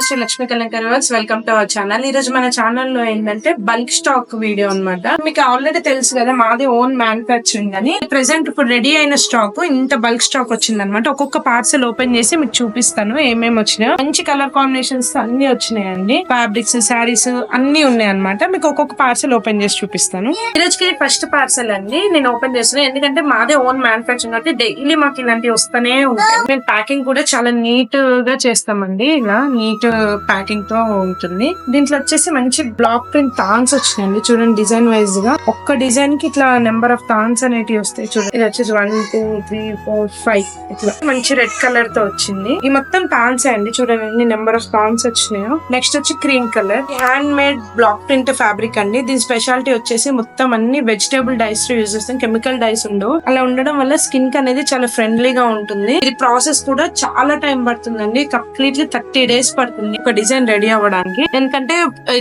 నమస్తే Lakshmi Kalamkar works, welcome to our channel. ఈ రోజు మన ఛానల్ లో ఏంటంటే బల్క్ స్టాక్ వీడియో అన్నమాట. మీకు ఆల్రెడీ తెలుసు కదా మాది ఓన్ మ్యానుఫ్యాక్చరింగ్ అని. ప్రెసెంట్ ఇప్పుడు రెడీ అయిన స్టాక్ ఇంత బల్క్ స్టాక్ వచ్చింది అనమాట. ఒక్కొక్క పార్సల్ ఓపెన్ చేసి మీకు చూపిస్తాను ఏమేమి వచ్చినాయో. మంచి కలర్ కాంబినేషన్స్ అన్ని వచ్చినాయండి. ఫ్యాబ్రిక్స్, శారీస్ అన్ని ఉన్నాయి అనమాట. మీకు ఒక్కొక్క పార్సల్ ఓపెన్ చేసి చూపిస్తాను. ఈ రోజుకి ఫస్ట్ పార్సల్ అండి నేను ఓపెన్ చేస్తున్నాను. ఎందుకంటే మాదే ఓన్ మ్యానుఫ్యాక్చరింగ్ కాబట్టి డైలీ మాకు ఇలాంటివి వస్తూనే ఉంటాయి. మేము ప్యాకింగ్ కూడా చాలా నీట్ గా చేస్తామండి. ఇలా నీట్ ప్యాకింగ్ తో ఉంటుంది. దీంట్లో వచ్చేసి మంచి బ్లాక్ ప్రింట్ థాన్స్ వచ్చినాయండి. చూడండి డిజైన్ వైజ్ గా ఒక్క డిజైన్ కి ఇట్లా నెంబర్ ఆఫ్ థాన్స్ అనేటివి వస్తాయి. చూడండి ఇది వచ్చేసి 1 2 3 4 5 ఇట్లా మంచి రెడ్ కలర్ తో వచ్చింది. ఈ మొత్తం థాన్స్ అండి. చూడండి ఎన్ని నెంబర్ ఆఫ్ థాన్స్ వచ్చినాయో. నెక్స్ట్ వచ్చి cream colour hand made block print fabric అండి. దీని స్పెషాలిటీ వచ్చేసి మొత్తం అన్ని వెజిటేబుల్ డైస్ యూజ్ చేస్తాం. కెమికల్ డైస్ ఉండవు. అలా ఉండడం వల్ల స్కిన్ కి అనేది చాలా ఫ్రెండ్లీగా ఉంటుంది. ఇది ప్రాసెస్ కూడా చాలా టైం పడుతుందండి. కంప్లీట్లీ 30 days పడుతుంది ఒక డిజైన్ రెడీ అవ్వడానికి. ఎందుకంటే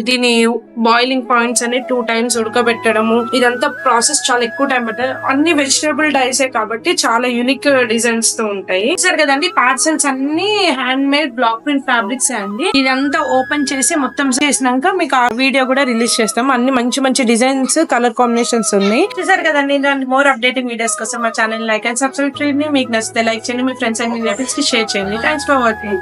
దీని బాయిలింగ్ పాయింట్స్ అని 2 times ఉడకబెట్టడము, ఇదంతా ప్రాసెస్ చాలా ఎక్కువ టైం పడుతుంది. అన్ని వెజిటేబుల్ డైసే కాబట్టి చాలా యూనిక్ డిజైన్స్ తో ఉంటాయి. సరే కదండి, పార్సల్స్ అన్ని hand made block print fabrics అండి. ఇదంతా ఓపెన్ చేసి మొత్తం చేసినాక మీకు ఆ వీడియో కూడా రిలీజ్ చేస్తాం. అన్ని మంచి మంచి డిజైన్స్, కలర్ కాంబినేషన్స్ ఉన్నాయి. చూసారు కదండి, ఇలాంటి మోర్ అప్డేటింగ్ వీడియోస్ కోసం మా ఛానల్ లైక్ అండ్ సబ్స్క్రైబ్ చేయండి. మీకు నచ్చితే లైక్ చేయండి, మీ ఫ్రెండ్స్ అండ్ రిలేటివ్స్ కి షేర్ చేయండి. Thanks for watching.